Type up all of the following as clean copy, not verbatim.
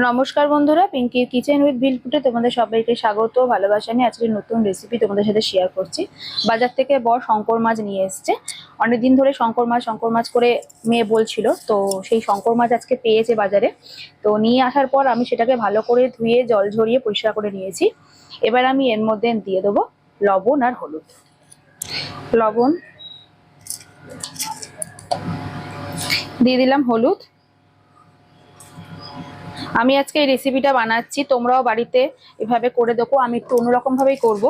নমস্কার বন্ধুরা, পিঙ্কির kitchen with ভিলফুটে তোমাদের সবাইকে স্বাগত ভালোবাসা নিয়ে আজকে নতুন রেসিপি তোমাদের সাথে শেয়ার করছি। বাজার থেকে বড় শঙ্কর মাছ নিয়ে এসছে। অনেকদিন ধরে শঙ্কর মাছ করে মেয়ে বলছিল, তো সেই শঙ্কর মাছ আজকে পেয়েছে বাজারে। তো নিয়ে আসার পর আমি সেটাকে ভালো করে ধুয়ে জল ঝরিয়ে পরিষ্কার করে নিয়েছি। এবার আমি এর মধ্যে দিয়ে দেবো লবণ আর হলুদ। লবণ দিয়ে দিলাম, হলুদ। আমি আজকে এই রেসিপিটা বানাচ্ছি, তোমরাও বাড়িতে এভাবে করে দেখো। আমি একটু অন্যরকম ভাবেই করব,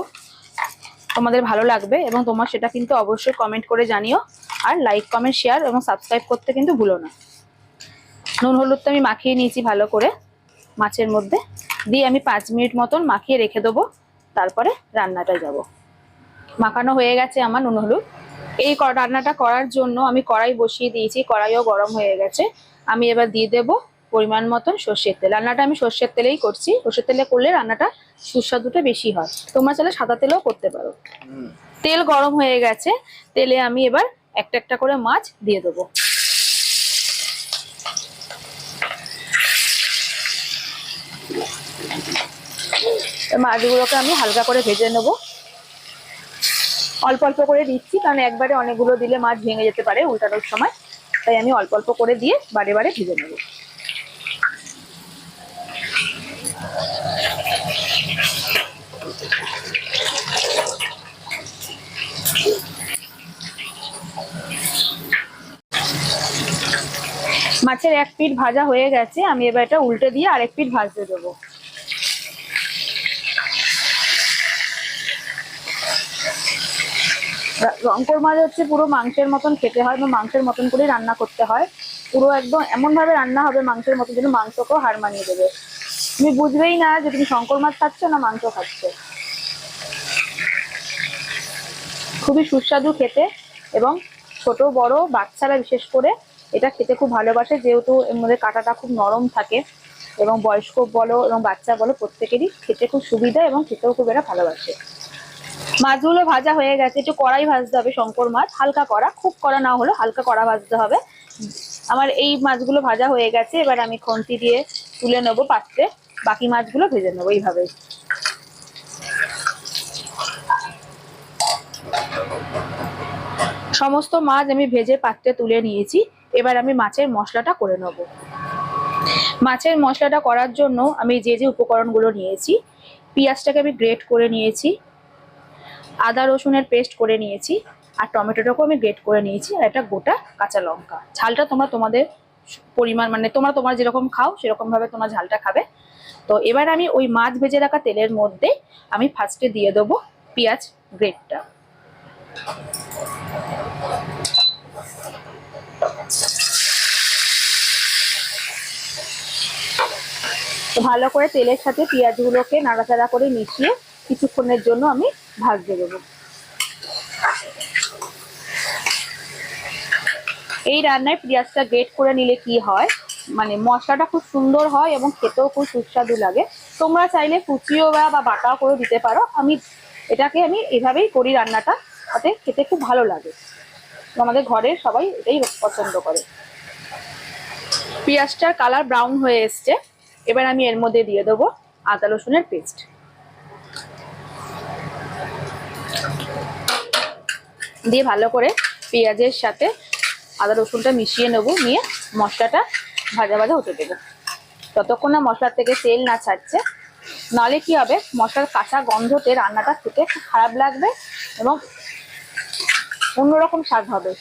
তোমাদের ভালো লাগবে এবং তোমার সেটা কিন্তু অবশ্যই কমেন্ট করে জানিও। আর লাইক, কমেন্ট, শেয়ার এবং সাবস্ক্রাইব করতে কিন্তু ভুলো না। নুন হলুদটা আমি মাখিয়ে নিয়েছি ভালো করে মাছের মধ্যে দিয়ে আমি 5 মিনিট মতন মাখিয়ে রেখে দেবো। তারপরে রান্নাটায় যাব। মাখানো হয়ে গেছে আমার নুন হলুদ। এই রান্নাটা করার জন্য আমি কড়াই বসিয়ে দিয়েছি, কড়াইও গরম হয়ে গেছে। আমি এবার দিয়ে দেবো পরিমাণ মতন সর্ষের তেল। রান্নাটা আমি সর্ষের তেলেই করছি, সর্ষের তেলে করলে রান্নাটা সুস্বাদুটা বেশি হয়। তোমরা চাইলে সাদা তেলেও করতে পারো। তেল গরম হয়ে গেছে, তেলে আমি এবার একটা একটা করে মাছ দিয়ে দেবো। মাছগুলোকে আমি হালকা করে ভেজে নেবো। অল্প অল্প করে দিচ্ছি, কারণ একবারে অনেকগুলো দিলে মাছ ভেঙে যেতে পারে উল্টানোর সময়। তাই আমি অল্প অল্প করে দিয়ে বারে বারে ভেজে নেব। মাছের এক পিঠ ভাজা হয়ে গেছে, আমি এবার এটা উল্টে দিয়ে আরেক পিঠ ভাজতে দেবো। শঙ্কর মাছ হচ্ছে পুরো মাংসের মতন খেতে হয় বা মাংসের মতন করে রান্না করতে হয়। পুরো একদম এমন ভাবে রান্না হবে মাংসের মতন, যেন মাংসকেও হার মানিয়ে দেবে। তুমি বুঝবেই না যে তুমি শঙ্কর মাছ খাচ্ছ না মাংস খাচ্ছ। খুবই সুস্বাদু খেতে, এবং ছোট বড় বাচ্চারা বিশেষ করে এটা খেতে খুব ভালোবাসে, যেহেতু এর মধ্যে কাঁটাটা খুব নরম থাকে। এবং বয়স্ক বলো এবং বাচ্চা বলো প্রত্যেকেরই খেতে খুব সুবিধা এবং খেতেও খুব এরা ভালোবাসে। মাছগুলো ভাজা হয়ে গেছে, একটু কড়াই ভাজতে হবে শঙ্কর মাছ, হালকা কড়া, খুব কড়া না হলেও হালকা কড়া ভাজতে হবে। আমার এই মাছগুলো ভাজা হয়ে গেছে, এবার আমি খুন্তি দিয়ে তুলে নেবো পাত্রে। বাকি মাছগুলো ভেজে নেবো এইভাবে। সমস্ত মাছ আমি ভেজে পাত্রে তুলে নিয়েছি। এবার আমি মাছের মশলাটা করে নেব। মাছের মশলাটা করার জন্য আমি যে যে উপকরণগুলো নিয়েছি, পেঁয়াজটাকে আমি গ্রেট করে নিয়েছি, আদা রসুনের পেস্ট করে নিয়েছি, আর টমেটোটাকেও আমি গ্রেট করে নিয়েছি, আর একটা গোটা কাঁচা লঙ্কা। ঝালটা তোমরা তোমাদের পরিমাণ, মানে তোমরা যেরকম খাও সেরকম ভাবে তোমরা ঝালটা খাবে। তো এবার আমি ওই মাছ ভেজে রাখা তেলের মধ্যে আমি ফার্স্টে দিয়ে দেবো পেঁয়াজ গ্রেটটা। ভালো করে তেলের সাথে পেঁয়াজগুলোকে নাড়াচাড়া করে মিশিয়ে কিছুক্ষণের জন্য আমি ভাজতে দেবো। এই রান্নায় পেঁয়াজটা গ্রেট করে নিলে কি হয়, মানে মশলাটা খুব সুন্দর হয় এবং খেতেও খুব সুস্বাদু লাগে। তোমরা চাইলে কুচিও বা বাটাও করে দিতে পারো। আমি এভাবেই করি রান্নাটা, তাতে খেতে খুব ভালো লাগে। আমাদের ঘরের সবাই এটাই পছন্দ করে। পেঁয়াজটার কালার ব্রাউন হয়ে এসছে, এবার আমি এর মধ্যে দিয়ে দেবো আদা রসুনের পেস্ট। দিয়ে ভালো করে পেঁয়াজের সাথে আদা রসুনটা মিশিয়ে নেবো, নিয়ে মশলাটা ভাজা ভাজা হতে দেবো ততক্ষণ না মশলার থেকে তেল না ছাড়ছে। নাহলে কি হবে, মশলার কাঁচা গন্ধতে রান্নাটা খেতে খুব খারাপ লাগবে এবং অন্যরকম স্বাদ হবে।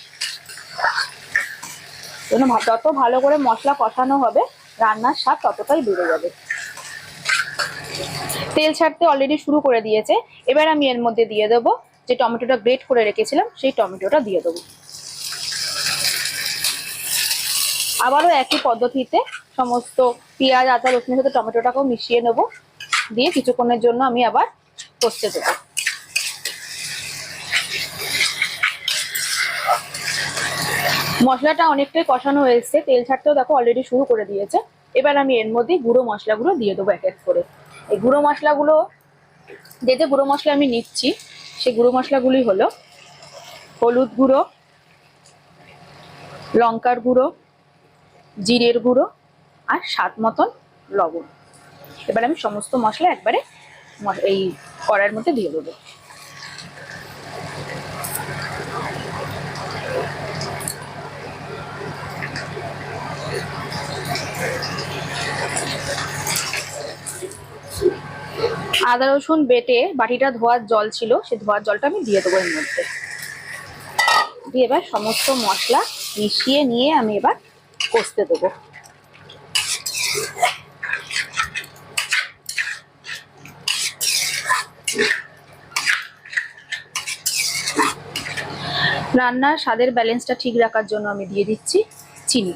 যত ভালো করে মশলা কষানো হবে রান্নার স্বাদ ততটাই বেড়ে যাবে। তেল ছাড়তে অলরেডি শুরু করে দিয়েছে। এবার আমি এর মধ্যে দিয়ে দেবো যে টমেটোটা গ্রেট করে রেখেছিলাম, সেই টমেটোটা দিয়ে দেবো। আবারও একই পদ্ধতিতে সমস্ত পেঁয়াজ আদা রসুনের সাথে টমেটোটাকেও মিশিয়ে নেবো, দিয়ে কিছুক্ষণের জন্য আমি আবার কষতে দেবো। মশলাটা অনেকটাই কষানো হয়েছে, তেল ছাড়তেও দেখো অলরেডি শুরু করে দিয়েছে। এবার আমি এর মধ্যে গুঁড়ো মশলাগুলো দিয়ে দেবো এক এক করে। এই গুঁড়ো মশলাগুলো, যে যে গুঁড়ো মশলা আমি নিচ্ছি সেই গুঁড়ো মশলাগুলি হলো হলুদ গুঁড়ো, লঙ্কার গুঁড়ো, জিরের গুঁড়ো, আর স্বাদ মতন লবণ। এবার আমি সমস্ত মশলা একবারে এই কড়াইয়ের মধ্যে দিয়ে দেবো। আদা রসুন বেটে বাটিটা ধোয়ার জল ছিল, সেই ধোয়ার জলটা আমি দিয়ে দেবো এর মধ্যে। দিয়ে এবার সমস্ত মশলা মিশিয়ে নিয়ে আমি এবার কষতে দেবো। রান্নার স্বাদের ব্যালেন্সটা ঠিক রাখার জন্য আমি দিয়ে দিচ্ছি চিনি।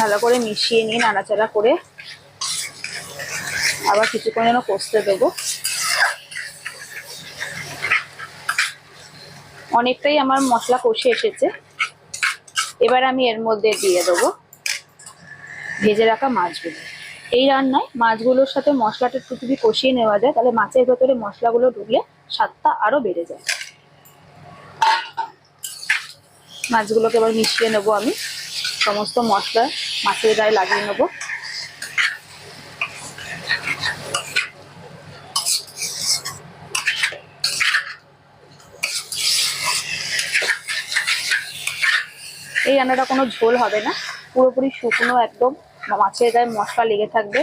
ভালো করে মিশিয়ে নিয়ে নাড়াচাড়া করে আবার কিছুক্ষণ যেন কষতে দেবো। অনেকটাই আমার মশলা কষে এসেছে। এবার আমি এর মধ্যে দিয়ে দেবো ভেজে রাখা মাছগুলো। এই রান্নায় মাছগুলোর সাথে মশলাটা একটু যদি কষিয়ে নেওয়া যায় তাহলে মাছের ভেতরে মশলাগুলো ঢুকলে স্বাদটা আরো বেড়ে যায়। মাছগুলোকে এবার মিশিয়ে নেবো আমি, সমস্ত মশলা মাছের গায়ে লাগিয়ে নেবো। এই রান্নাটা কোনো ঝোল হবে না, পুরোপুরি শুকনো, একদম মাছের গায়ে মশলা লেগে থাকবে,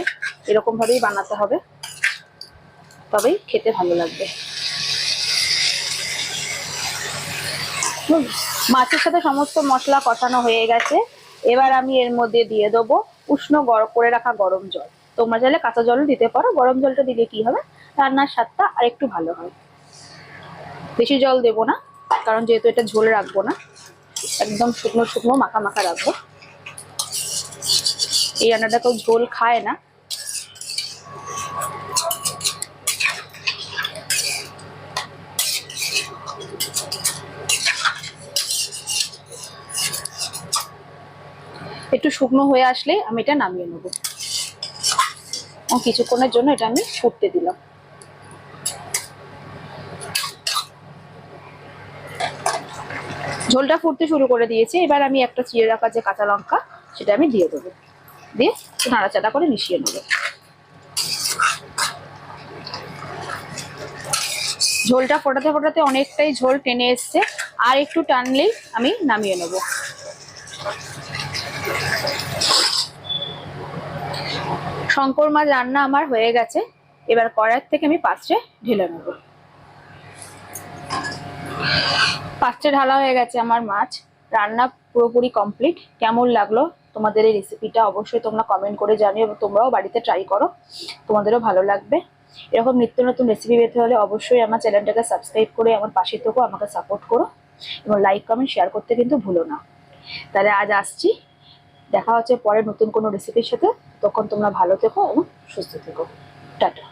এরকম ভাবেই বানাতে হবে, তবেই খেতে ভালো লাগবে। মাছের সাথে সমস্ত মশলা কষানো হয়ে গেছে। এবার আমি এর মধ্যে দিয়ে দেবো উষ্ণ করে রাখা গরম জল। তোমরা চাইলে কাঁচা জলও দিতে পারো, গরম জলটা দিলে কি হবে রান্নার স্বাদটা আর একটু ভালো হয়। বেশি জল দেবো না, কারণ যেহেতু এটা ঝোল রাখবো না, একদম শুকনো শুকনো মাখা মাখা রাখবো। এই রান্নাটা কেউ ঝোল খায় না। একটু শুকনো হয়ে আসলে আমি এটা নামিয়ে নেব। কিছুক্ষণের জন্য এটা আমি ফুটতে দিলাম। ঝোলটা ফুটতে শুরু করে দিয়েছে। এবার আমি একটা চিড়ে রাখা যে কাঁচা লঙ্কা সেটা আমি দিয়ে দেবো, দিয়ে নাড়াচাড়া করে মিশিয়ে নেব। ঝোলটা ফোটাতে ফোটাতে অনেকটাই ঝোল টেনে এসছে, আর একটু টানলেই আমি নামিয়ে নেব। শঙ্কর মাছ রান্না আমার হয়ে গেছে। এবার কড়াই থেকে আমি পাত্রে ঢেলে নেব। পাত্রে ঢালা হয়ে গেছে আমার মাছ, রান্না পুরোপুরি কমপ্লিট। কেমন লাগলো তোমাদের এই রেসিপিটা অবশ্যই তোমরা কমেন্ট করে জানিও, এবং তোমরাও বাড়িতে ট্রাই করো, তোমাদেরও ভালো লাগবে। এরকম নিত্য নতুন রেসিপি পেতে হলে অবশ্যই আমার চ্যানেলটাকে সাবস্ক্রাইব করে আমার পাশে থেকো, আমাকে সাপোর্ট করো, এবং লাইক কমেন্ট শেয়ার করতে কিন্তু ভুলো না। তাহলে আজ আসছি, দেখা হচ্ছে পরে নতুন কোনো রেসিপির সাথে। তখন তোমরা ভালো থেকো এবং সুস্থ থেকো। টাটা।